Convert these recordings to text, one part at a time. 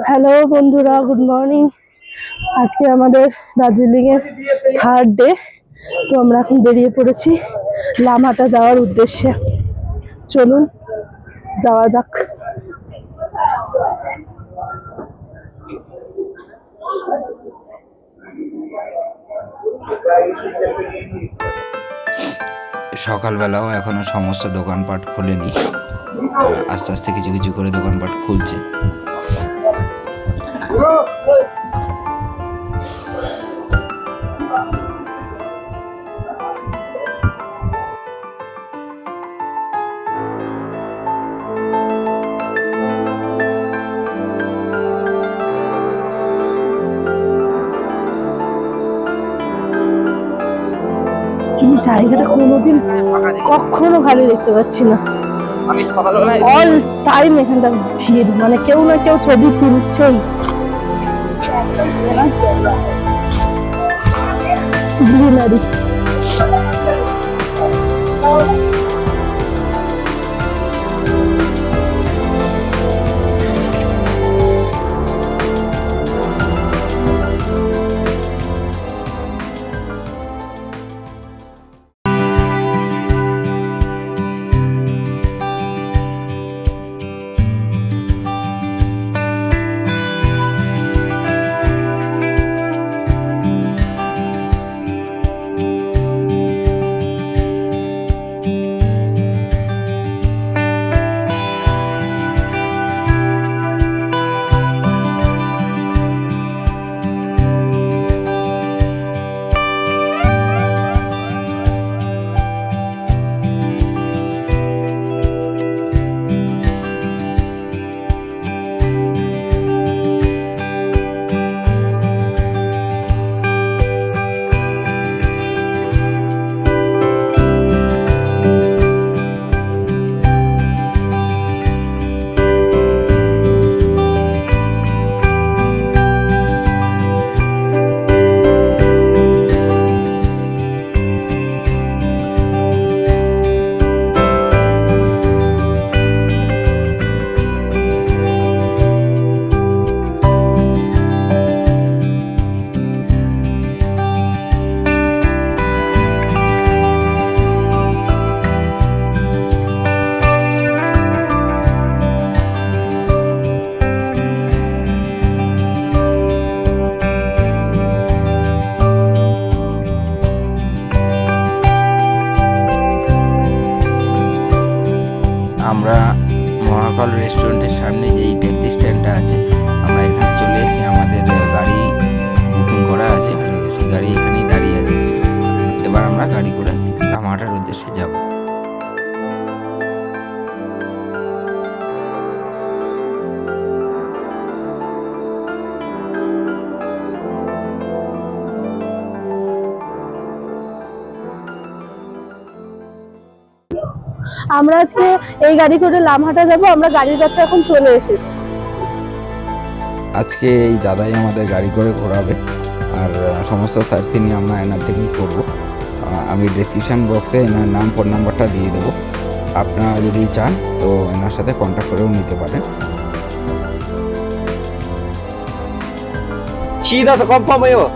Hello বন্ধুরা, good morning. আজকে আমাদের দার্জিলিং এর থার্ড ডে। তো আমরা এখন বেরিয়ে পড়েছি লামাটা যাওয়ার উদ্দেশ্যে। চলুন যাওয়া যাক। সকালবেলাও এখনো সমস্ত দোকানপাট খোলেনি, আস্তে আস্তে কিছু কিছু করে দোকানপাট খুলছে। এই জায়গাটা কোনোদিন কখনো খালি দেখতে পাচ্ছি না। অল টাইম এখানটা ভিড়, মানে কেউ না কেউ ছবি তুলছেই। গ্রিনারি। আমরা মহাকাল রেস্টুরেন্টের সামনে যেই ট্যাক্সি স্ট্যান্ডটা আছে, আমরা এখানে চলে এসেছি। আমাদের গাড়ি বুকিং করা আছে, সেই গাড়ি এখানেই দাঁড়িয়ে আছে। এবার আমরা গাড়ি করে লামাহাটার উদ্দেশ্যে যাব। আমরা আজকে এই গাড়ি করে লামহাটা যাব। আমরা গাড়ির কাছে এখন চলে এসেছি। আজকে এই দাদাই আমাদের গাড়ি করে ঘোরাবে, আর সমস্ত সার্চ নিয়ে আমরা এনার থেকেই করবো। আমি ডেসক্রিপশান বক্সে এনার নাম, ফোন নাম্বারটা দিয়ে দেবো। আপনারা যদি চান তো এনার সাথে কন্ট্যাক্ট করেও নিতে পারেন। सिधा छ कन्फर्म हो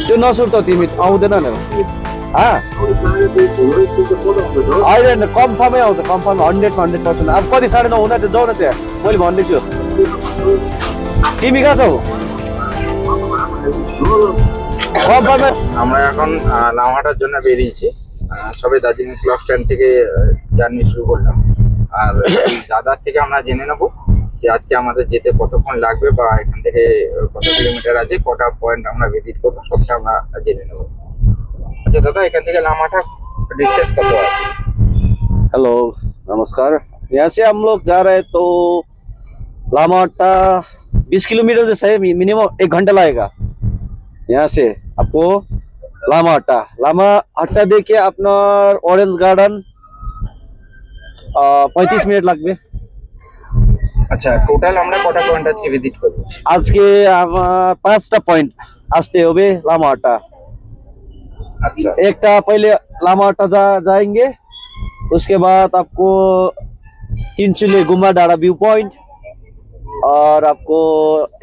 त्यो नसुर्त तिमी आउँदैन नि होइन कन्फर्मै आउँछ, कन्फर्म 100% अब कति 9:30 हुन त जाउँ न त्यहाँ, मैले भन्दैछु। तिमी कहाँ छौ? कन्फर्मै। আমরা এখন লামহাটার জন্য বেরিয়েছি। সবে দার্জিলিং ক্লক স্ট্যান্ড থেকে জার্নি শুরু করলাম। আর এই দাদার থেকে আমরা জেনে নেবো যে আজকে আমাদের যেতে কতক্ষণ লাগবে, বা এখান থেকে কত কিলোমিটার আছে, কটা পয়েন্ট আমরা ভিজিট করবো, সবটা আমরা জেনে নেবো। আচ্ছা দাদা, এখান থেকে লামহাটা डिस्टेंस कत है? हेलो नमस्कार। यहाँ से हम लोग जा रहे हैं तो लामाहट्टा 20 किलोमीटर जैसा है, मिनिमम 1 घंटा लगेगा यहाँ से आपको। लामाहट्टा देखिए अपना ऑरेंज गार्डन 35 मिनट লাগবে। আচ্ছা, টোটাল আমরা কটা পয়েন্ট আজকে ভিজিট করব? আজকে আমার 5টা পয়েন্ট আসতে হবে লামাহट्टा। अच्छा, एक पहले लामाहट्टा जाएंगे, उसके बाद आपको तीनचुले गुम्बा डाड़ा व्यू पॉइंट, और आपको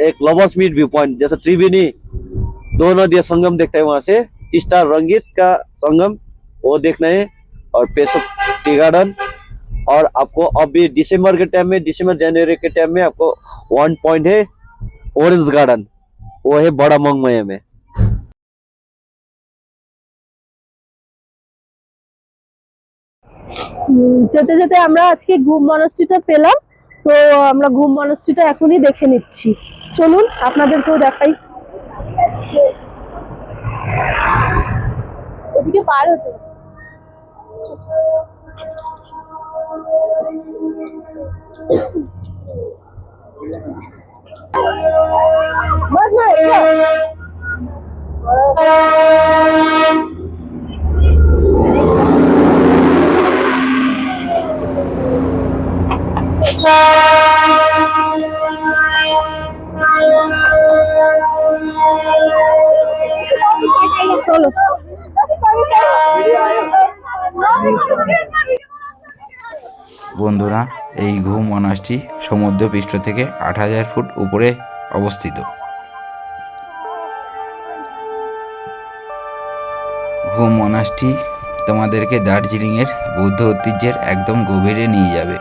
एक लवर्स मीट व्यू पॉइंट जैसे त्रिवेणी दो नदियां संगम देखते हैं वहां से, तीस्ता रंगीत का संगम वो देखना है, और पेसो टी गार्डन। और आपको अभी दिसंबर के टाइम में, दिसंबर जनवरी के टाइम में आपको वन पॉइंट है ऑरेंज गार्डन, वो है बड़ा मंगमय में। যেতে যেতে আমরা আজকে ঘুম মনাস্ট্রিটা পেলাম, তো আমরা ঘুম মনাস্ট্রিটা এখনই দেখে নিচ্ছি। চলুন আপনাদেরকেও দেখাই। এদিকে পার হতে চলো। বন্ধুরা, এই ঘুম মনাস্ট্রি সমুদ্রপৃষ্ঠ থেকে ৮,০০০ ফুট উপরে অবস্থিত। ঘুম মনাস্ট্রি তোমাদেরকে দার্জিলিংয়ের বৌদ্ধ ঐতিহ্যের একদম গভীরে নিয়ে যাবে।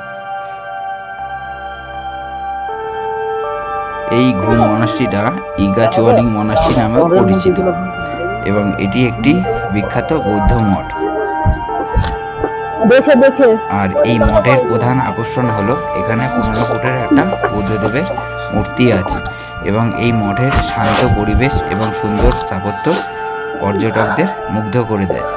এই ঘুম মনাস্ট্রিটা ইগাচুয়ালিং মনাস্ট্রি নামেও পরিচিত এবং এটি একটি বিখ্যাত বৌদ্ধ মঠ। দেখে দেখে আর এই মঠের প্রধান আকর্ষণ হলো এখানে 15 ফুটের একটা বুদ্ধদেবের মূর্তি আছে এবং এই মঠের শান্ত পরিবেশ এবং সুন্দর স্থাপত্য পর্যটকদের মুগ্ধ করে দেয়।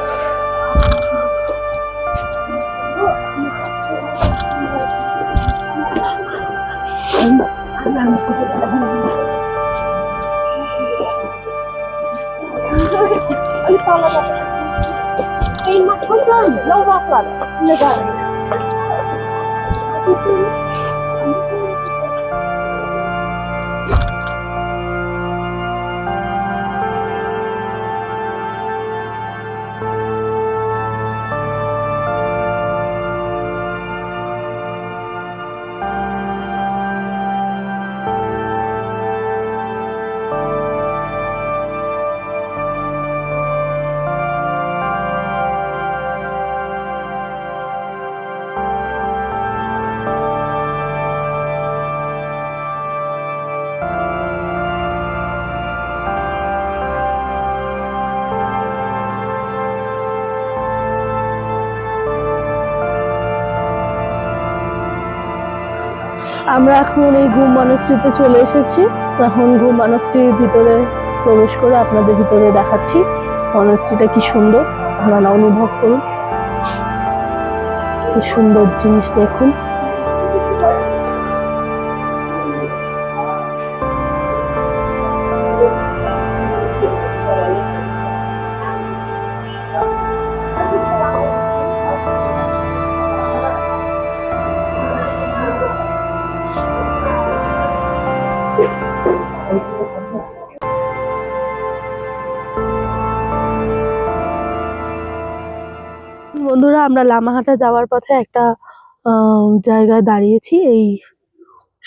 আমরা এখন এই ঘুম মনাস্ট্রিতে চলে এসেছি। এখন ঘুম মনাস্ট্রির ভিতরে প্রবেশ করে আপনাদের ভিতরে দেখাচ্ছি মনাস্ট্রিটা কি সুন্দর, আপনারা অনুভব করুন। কি সুন্দর জিনিস দেখুন। বন্ধুরা, আমরা লামাহাটা যাওয়ার পথে একটা জায়গায় দাঁড়িয়েছি এই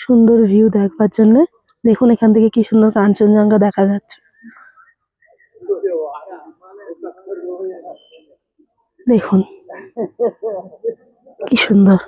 সুন্দর ভিউ দেখবার জন্য। দেখুন এখান থেকে কি সুন্দর কাঞ্চনজঙ্ঘা দেখা যাচ্ছে। দেখুন কি সুন্দর।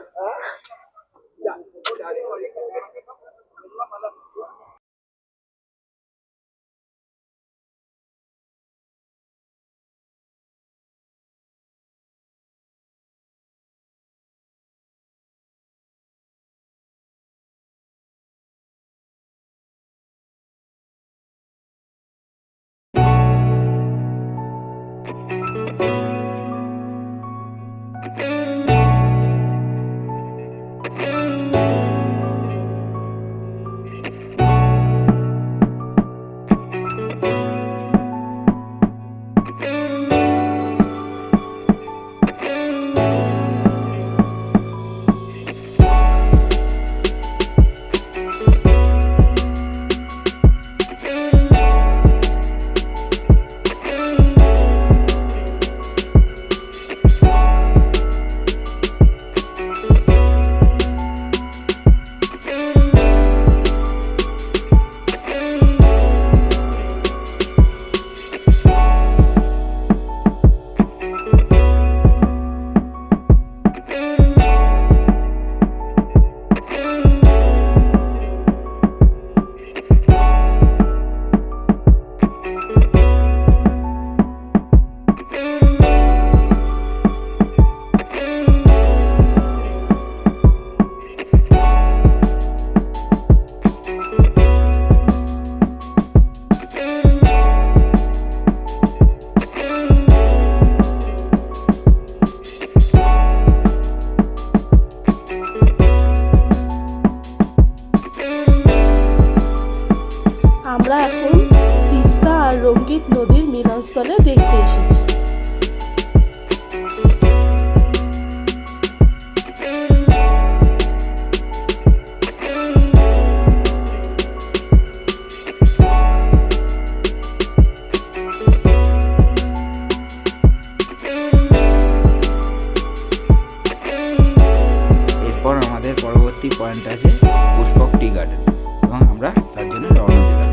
আমরা এখন তিস্তা আর রঙ্গিত নদীর মিলনস্থলে দেখতে এসেছি। এরপর আমাদের পরবর্তী পয়েন্ট আছে পুষ্পক টি গার্ডেন এবং আমরা তার জন্য রওনা দিলাম।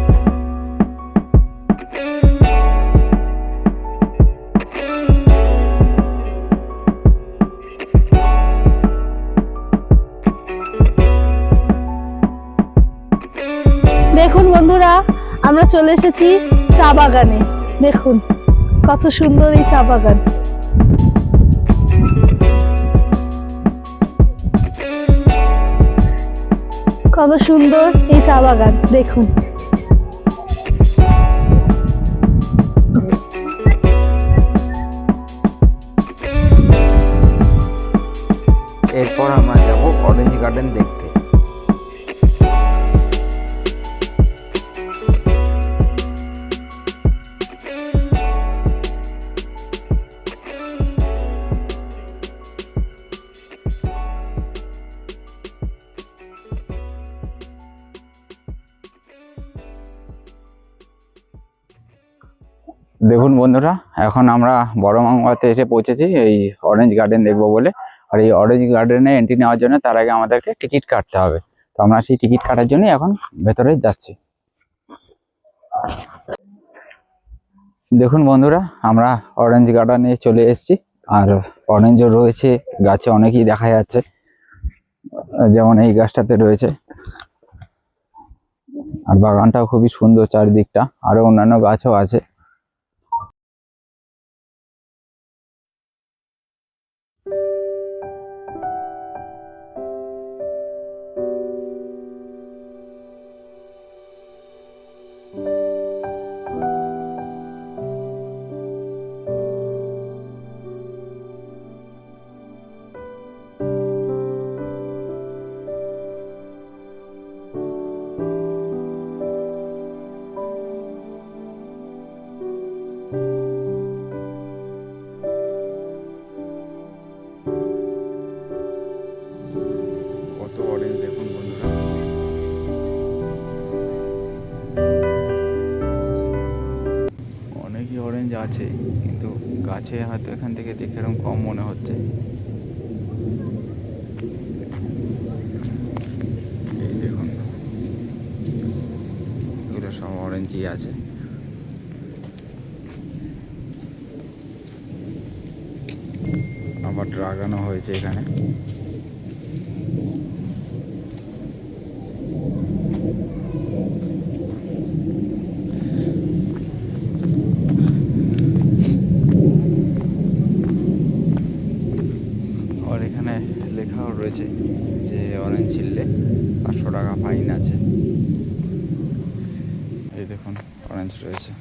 দেখুন বন্ধুরা, আমরা চলে এসেছি চা বাগানে। দেখুন কত সুন্দর এই চা বাগান। কত সুন্দর এই চা বাগান দেখুন। এরপর আমরা যাব অরেঞ্জ গার্ডেন দেখতে। দেখুন বন্ধুরা, এখন আমরা বড়মাঙ্গাতে এসে পৌঁছেছি এই অরেঞ্জ গার্ডেন দেখবো বলে। আর এই অরেঞ্জ গার্ডেনে এন্ট্রি নেওয়ার জন্য তার আগে আমাদেরকে টিকিট কাটতে হবে। তো আমরা সেই টিকিট কাটার জন্য এখন ভেতরে যাচ্ছি। দেখুন বন্ধুরা, আমরা অরেঞ্জ গার্ডেনে চলে এসেছি। আর অরেঞ্জও রয়েছে গাছে, অনেকই দেখা যাচ্ছে, যেমন এই গাছটাতে রয়েছে। আর বাগানটাও খুবই সুন্দর, চারিদিকটা আরো অন্যান্য গাছও আছে। কত অরেঞ্জ দেখুন বন্ধুরা। অনেকই অরেঞ্জ আছে, কিন্তু গাছে হয়তো এখান থেকে দেখে এরকম কম মনে হচ্ছে। এই দেখুন, এগুলো সব অরেঞ্জই আছে। আবার ড্রাগনও হয়েছে এখানে। আর এখানে লেখাও রয়েছে যে অরেঞ্জ ছিললে 500 টাকা ফাইন আছে। এই দেখুন অরেঞ্জ রয়েছে।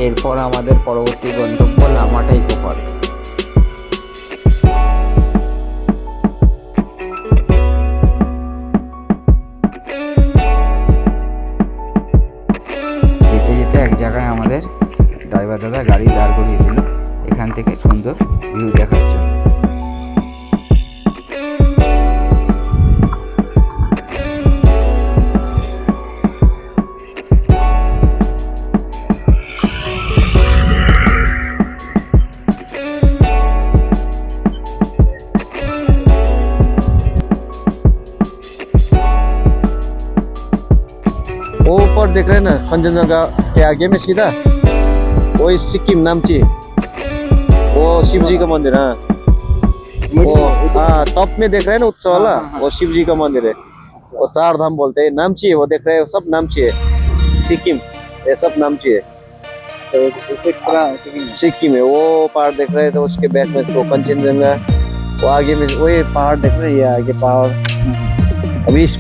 এরপর আমাদের পরবর্তী গন্তব্য লামাটা ইকো পার্ক। যেতে যেতে এক জায়গায় আমাদের ড্রাইভার দাদা গাড়ি দাঁড় করিয়ে দিল এখান থেকে সুন্দর ভিউ দেখার জন্য। वो ऊपर देख रहे हैं ना कंचनजंगा के आगे में सीधा वो इस सिक्किम नामची, वो शिव जी का मंदिर। हाँ वो हाँ टॉप में देख रहे हैं ना उत्सव वाला, वो शिव जी का मंदिर है। वो चार धाम बोलते हैं, नामची है वो, देख रहे हैं सब नामची है। सिक्किम ये सब नामची है। सिक्किम है वो पहाड़ देख रहे हैं, तो उसके बैक में तो कंचनजंगा, वो आगे में वही पहाड़ देख रहे हैं, ये आगे पहाड़। अभी इस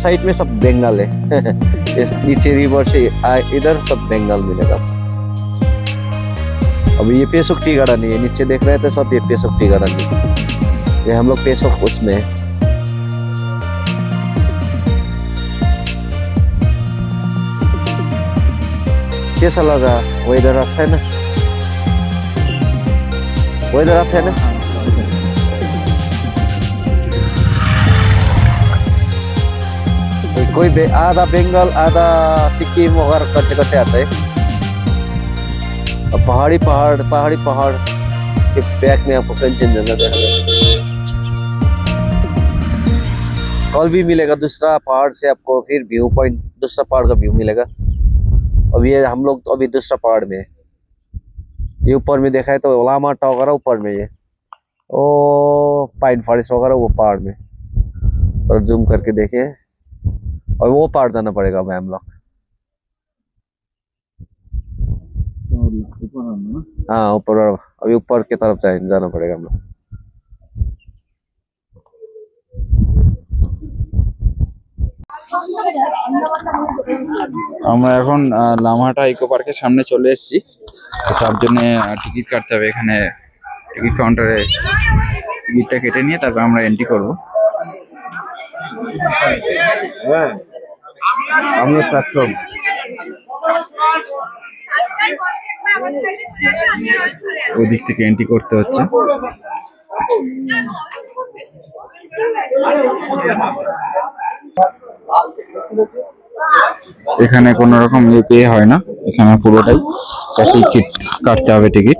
साइड में सब बंगाल है इस नीचे रिवर से इधर सब बंगाल मिलेगा। अभी ये पेसोक टी गार्डन है, नीचे देख रहे थे सब, ये पेसोक टी गार्डन है। ये हम लोग पेसोक उसमें है। कैसा लगा वेदर? अच्छा है ना? वेदर अच्छा है ना? कोई आधा बंगाल आधा सिक्किम वगैरह करते करते आता है। अब पहाड़ी पहाड़ के बैक में आपको कंचनजंगा देखना। कल भी मिलेगा दूसरा पहाड़ से आपको, फिर व्यू पॉइंट दूसरा पहाड़ का व्यू मिलेगा। अब ये हम लोग तो अभी दूसरा पहाड़ में है। ये ऊपर में देखा है तो लामाटा वगैरह ऊपर में, ये ओ पाइन फॉरेस्ट वगैरह वो पहाड़ में। और जूम करके देखे, और वो पार जाना पड़ेगा हमें हम लोग। हाँ ऊपर, अभी ऊपर की तरफ जाना पड़ेगा हम लोग। আমরা এখন লামাহাটা ইকো পার্কের সামনে চলে এসেছি। তো তার জন্য টিকিট কাটতে হবে। এখানে টিকিট কাউন্টারে টিকিটটা কেটে নিয়ে তারপর আমরা এন্ট্রি করব। হ্যাঁ আমি প্ল্যাটফর্ম ওদিক থেকে এন্ট্রি করতে হচ্ছে। এখানে কোনো রকম পে হয় না, এখানে পুরোটাই ক্যাশে কাটতে হবে টিকিট।